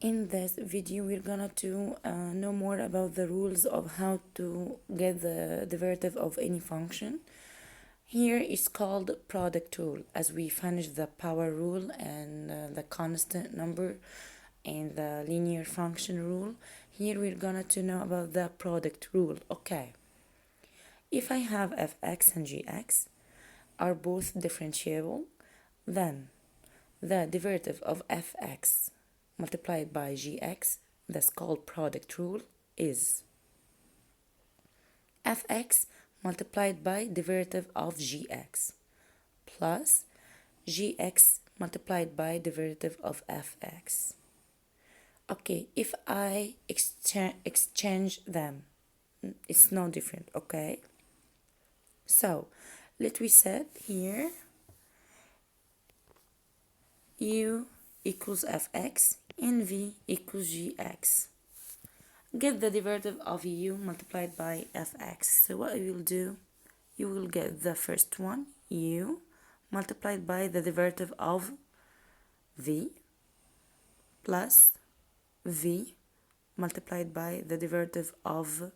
In this video, we're gonna know more about the rules of how to get the derivative of any function. Here is called product rule, as we finish the power rule and the constant number and the linear function rule. Here we're gonna know about the product rule. Okay, if I have fx and gx are both differentiable, then the derivative of fx multiplied by gx, that's called product rule, is fx multiplied by derivative of gx plus gx multiplied by derivative of fx. Okay, if I exchange them, it's no different, okay? So, let we set here u equals fx and v equals gx. Get the derivative of u multiplied by fx. So what you will do, you will get the first one, u, multiplied by the derivative of v, plus v multiplied by the derivative of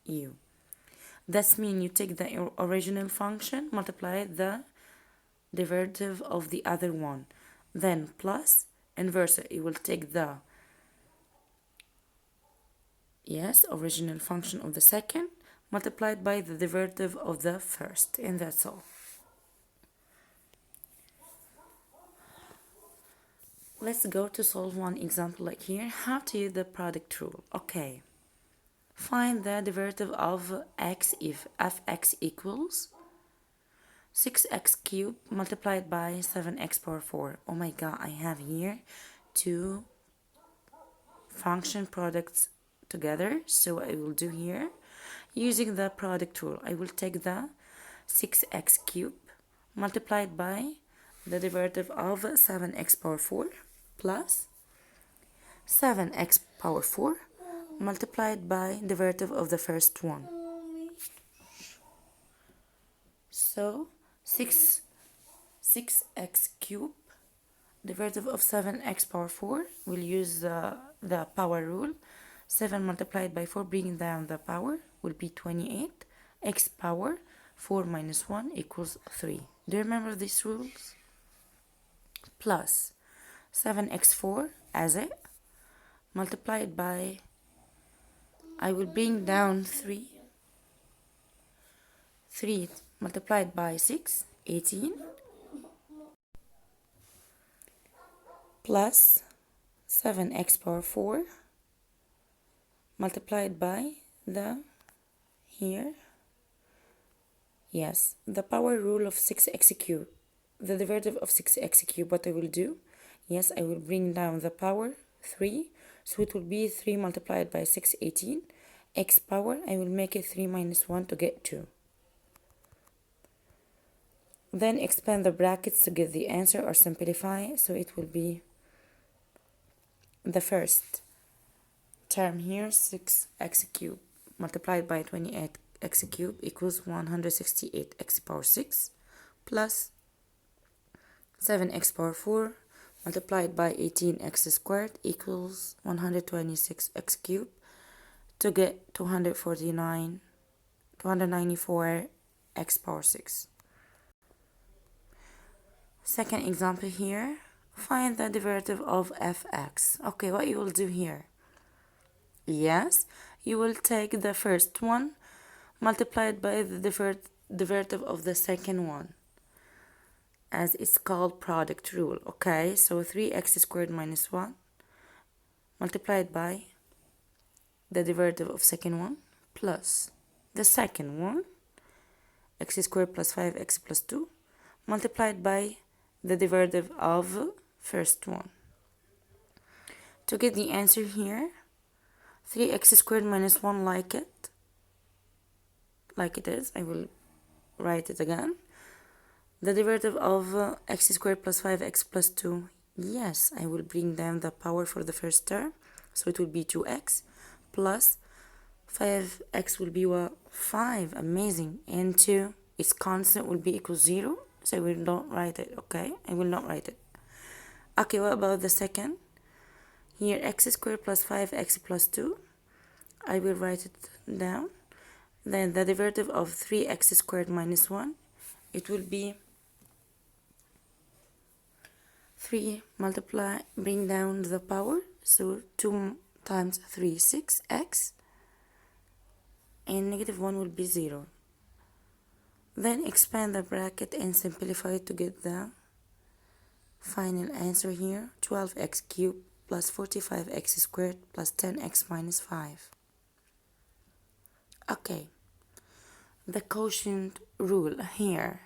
u. That means you take the original function, multiply the derivative of the other one, then plus inverse, you will take the original function of the second multiplied by the derivative of the first, and that's all. Let's go to solve one example like here. How to use the product rule. Okay, find the derivative of x if fx equals 6x cubed multiplied by 7x power 4. Oh my god, I have here two function products together. So what I will do here, using the product rule, I will take the 6x cubed multiplied by the derivative of 7x power 4 plus 7x power 4 multiplied by derivative of the first one. So 6x cubed derivative of 7x power 4, we'll use the power rule. 7 multiplied by 4, bringing down the power, will be 28. X power 4 minus 1 equals 3. Do you remember these rules? Plus 7x4 as it, multiplied by, I will bring down 3 multiplied by 6, 18, plus 7x power 4 multiplied by the the power rule of 6x cubed, the derivative of 6x cubed. What I will do, I will bring down the power 3, so it will be 3 multiplied by 6, 18. X power, I will make it 3 minus 1 to get 2. Then expand the brackets to get the answer or simplify, so it will be the first term here, 6x cubed multiplied by 28x cubed equals 168x power 6 plus 7x power 4 multiplied by 18x squared equals 126x cubed to get 294x power 6. Second example here, find the derivative of fx. Okay, what you will do here? You will take the first one multiplied by the derivative of the second one, as it's called product rule. Okay, so 3x squared minus 1 multiplied by the derivative of second one plus the second one, x squared plus 5x plus 2 multiplied by the derivative of first one. To get the answer here, 3x squared minus 1 like it is, I will write it again. The derivative of x squared plus 5x plus 2, I will bring down the power for the first term, so it will be 2x plus 5x will be 5, amazing, and 2, its constant will be equal 0, so I will not write it, okay? I will not write it. Okay, what about the second? Here x squared plus 5x plus 2. I will write it down. Then the derivative of 3x squared minus 1. It will be 3 multiply, bring down the power. So 2 times 3, 6x. And negative 1 will be 0. Then expand the bracket and simplify to get the final answer here. 12x cubed plus 45x squared plus 10x minus 5. Okay, the quotient rule here.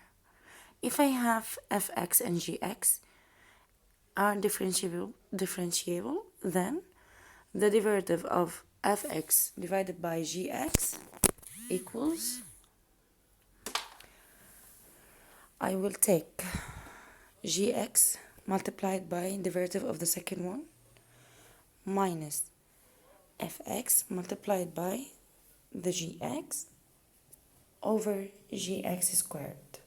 If I have fx and gx are differentiable, then the derivative of fx divided by gx equals, I will take gx multiplied by derivative of the second one minus fx multiplied by the gx over gx squared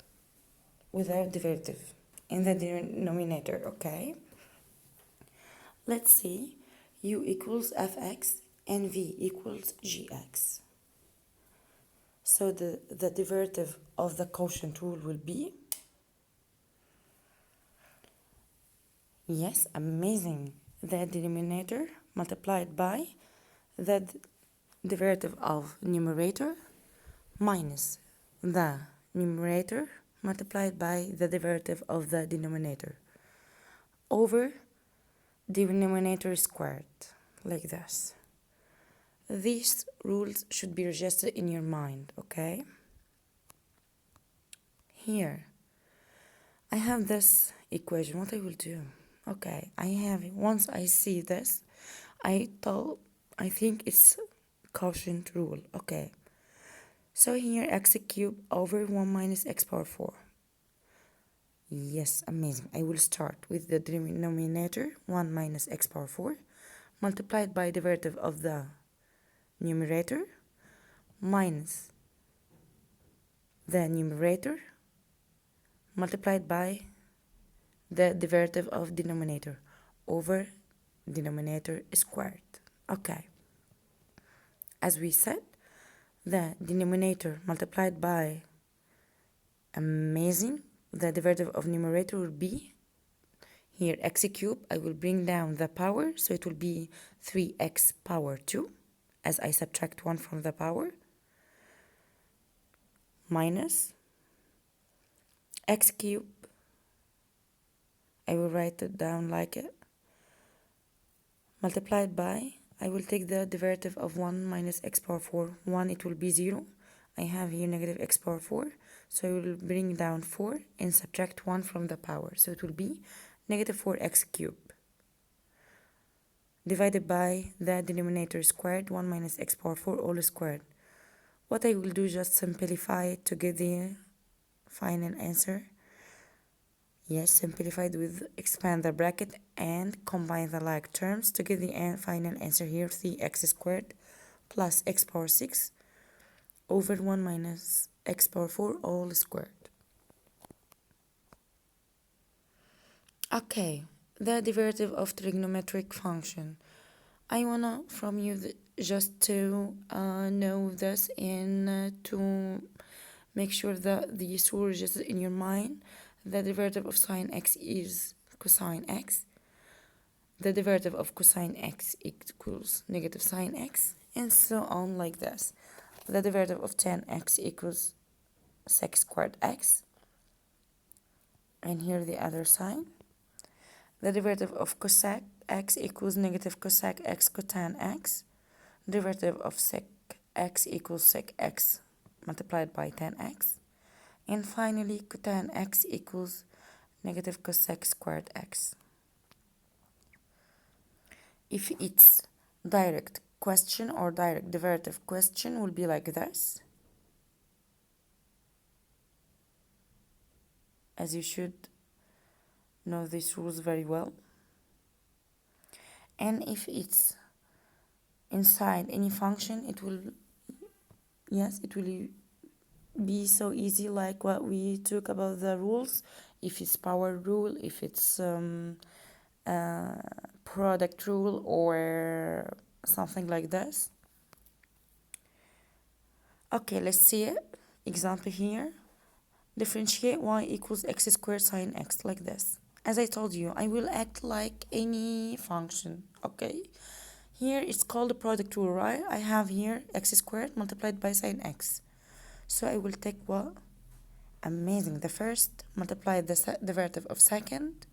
without derivative in the denominator. Okay, let's see, u equals fx and v equals gx. So the derivative of the quotient rule will be, yes, amazing, the denominator multiplied by the derivative of numerator minus the numerator multiplied by the derivative of the denominator over denominator squared, like this. These rules should be registered in your mind, okay? Here, I have this equation. What I will do? Okay, I have it. Once I see this, I think it's quotient rule. Okay, so here x cubed over 1 minus x power 4. Yes, amazing. I will start with the denominator 1 minus x power 4 multiplied by derivative of the numerator minus the numerator multiplied by the derivative of denominator over denominator squared. Okay, as we said, the denominator multiplied by, amazing, the derivative of numerator will be here x cubed. I will bring down the power, so it will be 3x power 2 as I subtract 1 from the power minus x cubed. I will write it down like it, multiplied by, I will take the derivative of 1 minus x power 4. 1, it will be 0. I have here negative x power 4, so I will bring down 4 and subtract 1 from the power, so it will be negative 4x cubed divided by the denominator squared, 1 minus x power 4 all squared. What I will do, just simplify it to get the final answer. Yes, simplified with expand the bracket and combine the like terms to get the final answer here, 3x squared plus x power 6 over 1 minus x power 4 all squared. Okay, the derivative of trigonometric function. I wanna from you just to know this and to make sure that these rules register in your mind. The derivative of sine x is cosine x. The derivative of cosine x equals negative sine x, and so on like this. The derivative of tan x equals sec squared x. And here the other sign. The derivative of cosec x equals negative cosec x cotan x. Derivative of sec x equals sec x multiplied by tan x. And finally, cotan x equals negative cosec squared x. If it's direct question or direct derivative question, will be like this. As you should know these rules very well. And if it's inside any function, it will, yes, it will be so easy like what we took about the rules. If it's power rule, if it's product rule or something like this. Okay, let's see it. Example here. Differentiate y equals x squared sine x like this. As I told you, I will act like any function, okay? Here it's called the product rule, right? I have here x squared multiplied by sine x. So I will take what? Amazing. The first multiply the derivative of second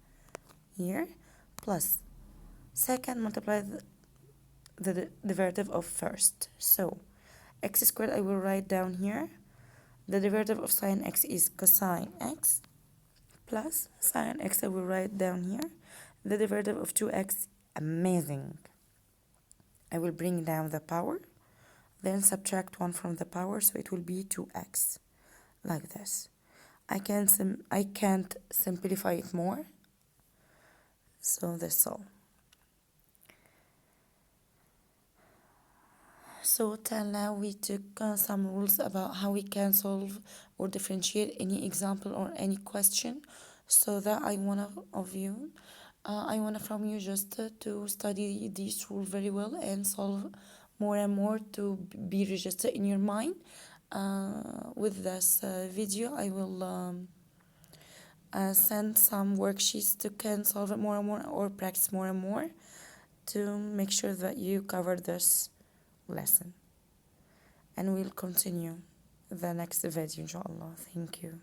here plus second multiply the derivative of first. So x squared I will write down here. The derivative of sine x is cosine x plus sine x I will write down here. The derivative of 2x, amazing. I will bring down the power, then subtract 1 from the power, so it will be 2x, like this. I can't simplify it more, so that's all. So till now we took some rules about how we can solve or differentiate any example or any question. So that I want from you just to study these rules very well and solve more and more to be registered in your mind. With this video, I will send some worksheets to can solve it more and more or practice more and more to make sure that you cover this lesson. And we'll continue the next video inshallah. Thank you.